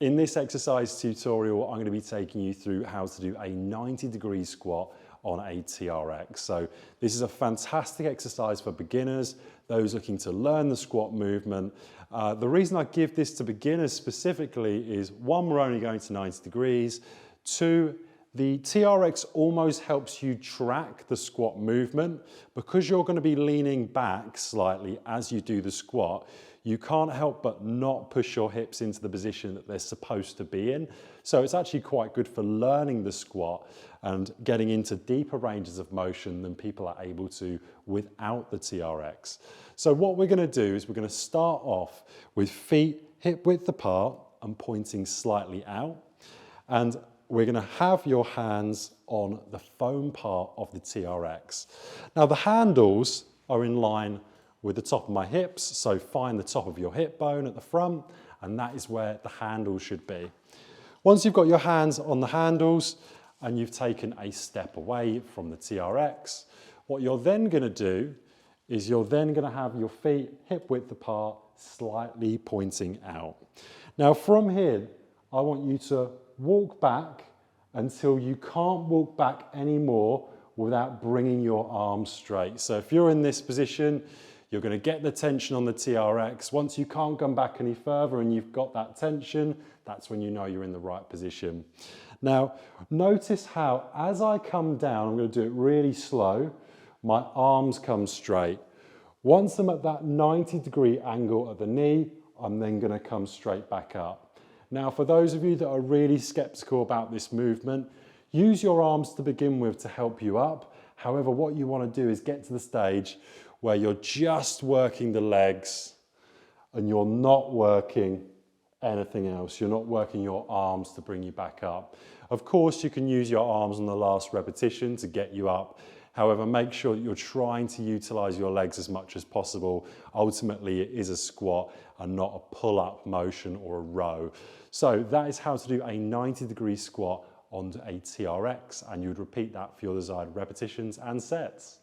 In this exercise tutorial, I'm going to be taking you through how to do a 90-degree squat on a TRX. So this is a fantastic exercise for beginners, those looking to learn the squat movement. The reason I give this to beginners specifically is, one, we're only going to 90 degrees. Two, the TRX almost helps you track the squat movement. Because you're going to be leaning back slightly as you do the squat, you can't help but not push your hips into the position that they're supposed to be in. So it's actually quite good for learning the squat and getting into deeper ranges of motion than people are able to without the TRX. So what we're going to do is we're going to start off with feet hip width apart and pointing slightly out. And we're going to have your hands on the foam part of the TRX. Now the handles are in line with the top of my hips, so find the top of your hip bone at the front, and that is where the handle should be. Once you've got your hands on the handles and you've taken a step away from the TRX, what you're then going to do is you're then going to have your feet hip width apart, slightly pointing out. Now from here, I want you to walk back until you can't walk back anymore without bringing your arms straight. So if you're in this position, you're going to get the tension on the TRX. Once you can't come back any further and you've got that tension, that's when you know you're in the right position. Now, notice how as I come down, I'm going to do it really slow, my arms come straight. Once I'm at that 90-degree angle at the knee, I'm then going to come straight back up. Now, for those of you that are really skeptical about this movement, use your arms to begin with to help you up. However, what you want to do is get to the stage where you're just working the legs and you're not working anything else. You're not working your arms to bring you back up. Of course, you can use your arms on the last repetition to get you up. However, make sure that you're trying to utilize your legs as much as possible. Ultimately, it is a squat and not a pull-up motion or a row. So that is how to do a 90-degree squat onto a TRX, and you would repeat that for your desired repetitions and sets.